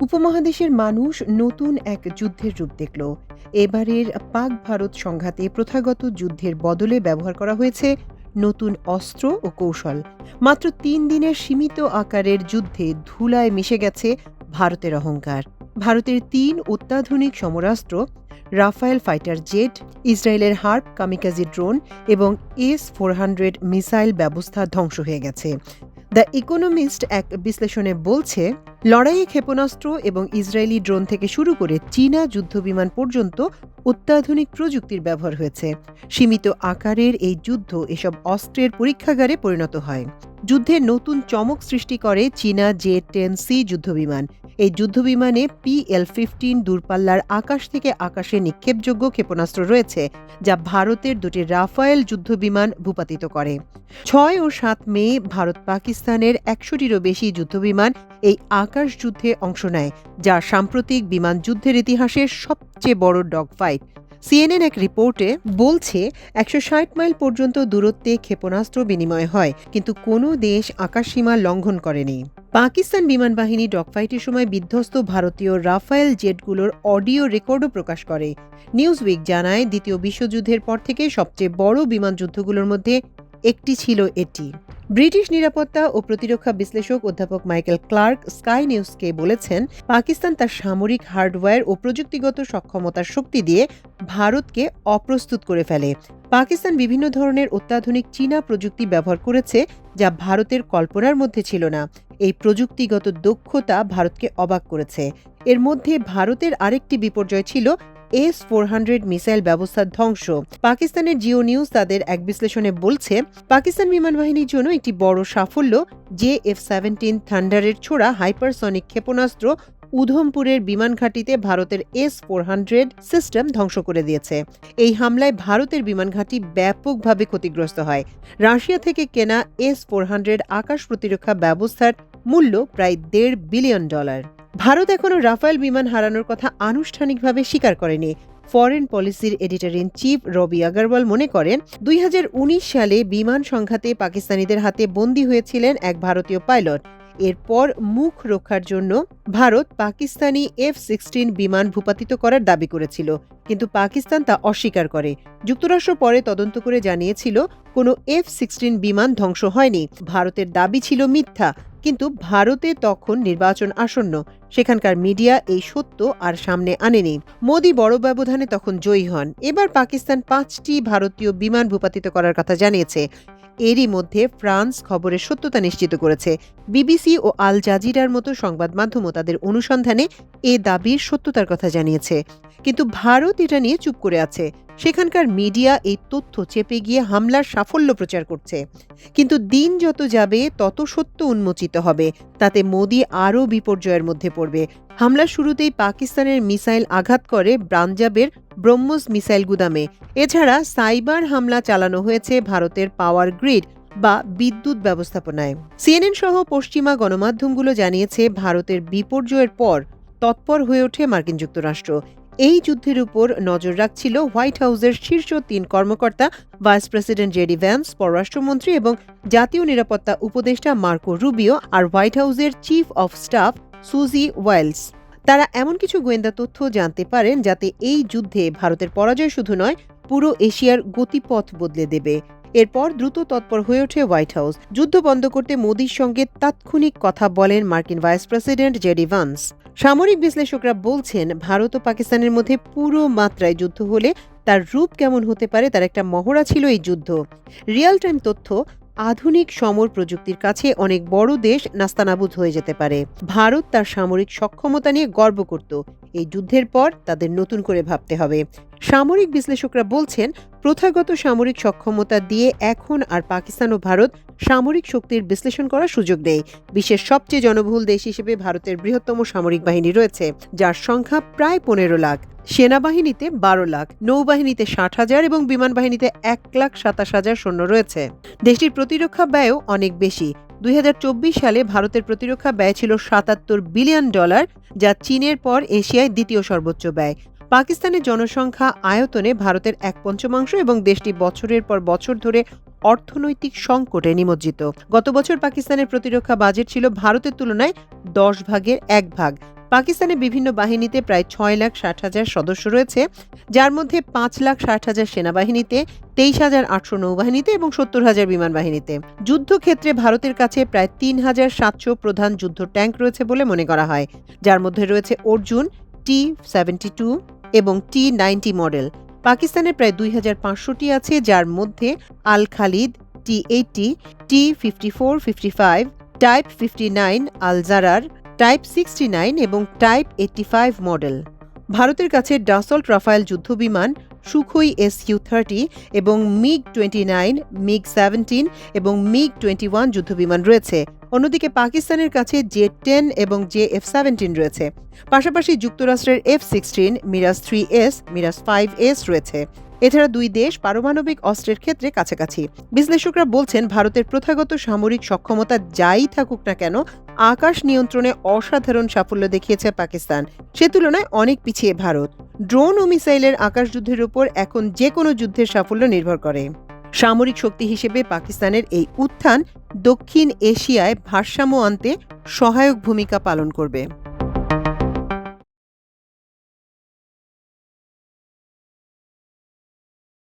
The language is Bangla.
উপমহাদেশের মানুষ নতুন এক যুদ্ধের রূপ দেখল। এবারের পাক ভারত সংঘাতে প্রথাগত যুদ্ধের বদলে ব্যবহার করা হয়েছে নতুন অস্ত্র ও কৌশল। মাত্র ৩ দিনের সীমিত আকারের যুদ্ধে ধুলায় মিশে গেছে ভারতের অহংকার। ভারতের ৩ অত্যাধুনিক সমরাস্ত্র, রাফায়েল ফাইটার জেট, ইসরায়েলের হার্প কামিকাজি ড্রোন এবং S-400 মিসাইল ব্যবস্থা ধ্বংস হয়ে গেছে। দ্য ইকোনমিস্ট এক বিশ্লেষণে বলছে, লড়াইয়ে ক্ষেপণাস্ত্র এবং ইসরায়েলি ড্রোন থেকে শুরু করে চীনা যুদ্ধবিমান পর্যন্ত অত্যাধুনিক প্রযুক্তির ব্যবহার হয়েছে। সীমিত আকারের এই যুদ্ধ এসব অস্ত্রের পরীক্ষাগারে পরিণত হয়। যুদ্ধে নতুন চমক সৃষ্টি করে চীনা J-10C যুদ্ধবিমান। এই যুদ্ধবিমানে PL-15 দূরপাল্লার আকাশ থেকে আকাশে নিক্ষেপযোগ্য ক্ষেপণাস্ত্র রয়েছে, যা ভারতের দুটি রাফায়েল যুদ্ধবিমান ভূপাতিত করে। ৬ ও ৭ মে ভারত পাকিস্তানের ১০০টিরও বেশি যুদ্ধবিমান এই আকাশ যুদ্ধে অংশ নেয়, যা সাম্প্রতিক বিমান যুদ্ধের ইতিহাসের সবচেয়ে বড় ডগফাইট। CNN এক রিপোর্টে বলছে, ১৬০ মাইল পর্যন্ত দূরত্বে ক্ষেপণাস্ত্র বিনিময় হয়, কিন্তু কোনো দেশ আকাশসীমা লঙ্ঘন করেনি। পাকিস্তান বিমান বাহিনী ডগফাইটের সময় বিধ্বস্ত ভারতীয় রাফায়েল জেটগুলোর অডিও রেকর্ডও প্রকাশ করে। নিউজউইক জানায়, দ্বিতীয় বিশ্বযুদ্ধের পর থেকে সবচেয়ে বড় বিমান যুদ্ধগুলোর মধ্যে একটি ছিল এটি। ব্রিটিশ নিরাপত্তা ও প্রতিরক্ষা বিশ্লেষক অধ্যাপক মাইকেল ক্লার্ক স্কাই নিউজকে বলেছেন, পাকিস্তান তার সামরিক হার্ডওয়্যার ও প্রযুক্তিগত সক্ষমতার শক্তি দিয়ে ভারতকে অপ্রস্তুত করে ফেলে। পাকিস্তান বিভিন্ন ধরনের অত্যাধুনিক চীনা প্রযুক্তি ব্যবহার করেছে, যা ভারতের কল্পনার মধ্যে ছিল না। এই প্রযুক্তিগত দক্ষতা ভারতকে অবাক করেছে। এর মধ্যে ভারতের আরেকটি বিপর্যয় ছিল S-400 মিসাইল ব্যবস্থার ধ্বংস। পাকিস্তানের জিও নিউজ তাদের এক বিশ্লেষণে বলছে, পাকিস্তান বিমান বাহিনীর জন্য একটি বড় সাফল্য JF-17 থান্ডারের ছোড়া হাইপারসনিক ক্ষেপণাস্ত্র উধমপুরের বিমান ঘাঁটিতে ভারতের S-400 সিস্টেম ধ্বংস করে দিয়েছে। এই হামলায় ভারতের বিমান ঘাঁটি ব্যাপকভাবে ক্ষতিগ্রস্ত হয়। রাশিয়া থেকে কেনা S-400 আকাশ প্রতিরক্ষা ব্যবস্থার মূল্য প্রায় $1.5 বিলিয়ন। ভারত এখনও রাফায়েল বিমান হারানোর কথা আনুষ্ঠানিকভাবে স্বীকার করেনি। ফরেন পলিসির এডিটর ইন চিফ রবি আগারওয়াল মনে করেন, ২০১৯ সালে বিমান সংঘাতে পাকিস্তানিদের হাতে বন্দী হয়েছিলেন এক ভারতীয় পাইলট। এরপর মুখ রক্ষার জন্য ভারত পাকিস্তানি F-16 বিমান ভূপাতিত করার দাবি করেছিল, কিন্তু পাকিস্তান তা অস্বীকার করে। যুক্তরাষ্ট্র পরে তদন্ত করে জানিয়েছিল, কোনো F-16 বিমান ধ্বংস হয়নি। ভারতের দাবি ছিল মিথ্যা, কিন্তু ভারতে তখন নির্বাচন আসন্ন। সেখানকার মিডিয়া এই সত্য আর সামনে আনেনি। মোদি বড় ব্যবধানে তখন জয়ী হন। এবার পাকিস্তান 5টি ভারতীয় বিমান ভূপাতিত করার কথা জানিয়েছে। এরই মধ্যে ফ্রান্স খবরের সত্যতা নিশ্চিত করেছে। বিবিসি ও আল জাজিরার মতো সংবাদ মাধ্যমও তাদের অনুসন্ধানে এ দাবির সত্যতার কথা জানিয়েছে। কিন্তু ভারত এটা নিয়ে চুপ করে আছে। সেখানকার মিডিয়া এই তথ্য চেপে গিয়ে হামলার সাফল্য প্রচার করছে। কিন্তু দিন যত যাবে তত সত্য উন্মোচিত হবে। তাতে মোদি আরও বিপর্যয়ের মধ্যে পড়বে। হামলার শুরুতেই পাকিস্তানের মিসাইল আঘাত করে পাঞ্জাবের ব্রহ্মোস মিসাইল গুদামে। এছাড়া সাইবার হামলা চালানো হয়েছে ভারতের পাওয়ার গ্রিড বা বিদ্যুৎ ব্যবস্থাপনায়। CNN সহ পশ্চিমা গণমাধ্যমগুলো জানিয়েছে, ভারতের বিপর্যয়ের পর তৎপর হয়ে ওঠে মার্কিন যুক্তরাষ্ট্র। এই যুদ্ধের উপর নজর রাখছিল হোয়াইট হাউসের শীর্ষ 3 কর্মকর্তা, ভাইস প্রেসিডেন্ট জেডি ভ্যান্স, পররাষ্ট্রমন্ত্রী এবং জাতীয় নিরাপত্তা উপদেষ্টা মার্কো রুবিও, আর হোয়াইট হাউসের চিফ অফ স্টাফ সুজি ওয়েলস। তারা এমন কিছু গোয়েন্দা তথ্য জানতে পারেন, যাতে এই যুদ্ধে ভারতের পরাজয় শুধু নয়, পুরো এশিয়ার গতিপথ বদলে দেবে। এরপর দ্রুত তৎপর হয়ে ওঠে হোয়াইট হাউস। যুদ্ধ বন্ধ করতে মোদির সঙ্গে তাৎক্ষণিক কথা বলেন মার্কিন ভাইস প্রেসিডেন্ট জেডি ভ্যান্স। সামরিক বিশ্লেষকরা বলছেন, ভারত ও পাকিস্তানের মধ্যে পুরো মাত্রায় যুদ্ধ হলে তার রূপ কেমন হতে পারে তার একটা মহড়া ছিল এই যুদ্ধ। রিয়েল টাইম তথ্য, আধুনিক সমর প্রযুক্তির কাছে অনেক বড় দেশ নাস্তানাবুদ হয়ে যেতে পারে। ভারত তার সামরিক সক্ষমতা নিয়ে গর্ব করত। এই যুদ্ধের পর তাদের নতুন করে ভাবতে হবে। সামরিক বিশ্লেষকরা বলছেন, প্রথাগত সামরিক সক্ষমতা দিয়ে এখন আর পাকিস্তান ও ভারত সামরিক শক্তির বিশ্লেষণ করার সুযোগ নেই। বিশ্বের সবচেয়ে জনবহুল দেশ হিসেবে ভারতের বৃহত্তম সামরিক বাহিনী রয়েছে, যার সংখ্যা প্রায় ১৫ লাখ। সেনাবাহিনীতে ১২ লাখ, নৌবাহিনীতে ৬০,০০০ এবং বিমান বাহিনীতে ১,২৭,০০০ সৈন্য রয়েছে। দেশটির প্রতিরক্ষা ব্যয়ও অনেক বেশি। ২০২৪ সালে ভারতের প্রতিরক্ষা ব্যয় ছিল $৭৭ বিলিয়ন, যা চীনের পর এশিয়ায় দ্বিতীয় সর্বোচ্চ ব্যয়। পাকিস্তানের জনসংখ্যা আয়তনে ভারতের ১/৫ এবং দেশটি বছরের পর বছর ধরে অর্থনৈতিক সংকটে নিমজ্জিত। গত বছর পাকিস্তানের প্রতিরক্ষা বাজেট ছিল ভারতের তুলনায় ১০ ভাগের ১ ভাগ। পাকিস্তানের বিভিন্ন বাহিনীতে প্রায় 6,60,000 সদস্য রয়েছে, যার মধ্যে 5,60,000 সেনাবাহিনীতে, 23,800 নৌবাহিনীতে এবং 70,000 বিমান বাহিনীতে। যুদ্ধক্ষেত্রে ভারতের কাছে প্রায় 3,700 প্রধান যুদ্ধ ট্যাঙ্ক রয়েছে বলে মনে করা হয়, যার মধ্যে রয়েছে অর্জুন, T-72 এবং T-90 মডেল। পাকিস্তানের প্রায় 2,500টি আছে, যার মধ্যে আল খালিদ, T-80, T-54-55, টাইপ 59 আল জারার, টাইপ 69 এবং টাইপ 85 মডেল। ভারতের কাছে ডাসল্ট রাফায়েল যুদ্ধবিমান, সুখোই Su-30 এবং মিগ-29, মিগ-17 এবং মিগ-21 যুদ্ধবিমান রয়েছে। অন্যদিকে পাকিস্তানের কাছে জে-10 এবং জে-F-17 রয়েছে। পাশাপাশি যুক্তরাষ্ট্রের F-16, মিরাজ-3S, মিরাজ-5S রয়েছে। এছাড়া দুই দেশ পারমাণবিক অস্ত্রের ক্ষেত্রে কাছাকাছি। বিশ্লেষকরা বলছেন, ভারতের প্রথাগত সামরিক সক্ষমতা যাই থাকুক না কেন, আকাশ নিয়ন্ত্রণে অসাধারণ সাফল্য দেখিয়েছে পাকিস্তান। সে তুলনায় অনেক পিছিয়ে ভারত। ড্রোন ও মিসাইলের আকাশযুদ্ধের উপর এখন যে কোনো যুদ্ধের সাফল্য নির্ভর করে। সামরিক শক্তি হিসেবে পাকিস্তানের এই উত্থান দক্ষিণ এশিয়ায় ভারসাম্য আনতে সহায়ক ভূমিকা পালন করবে।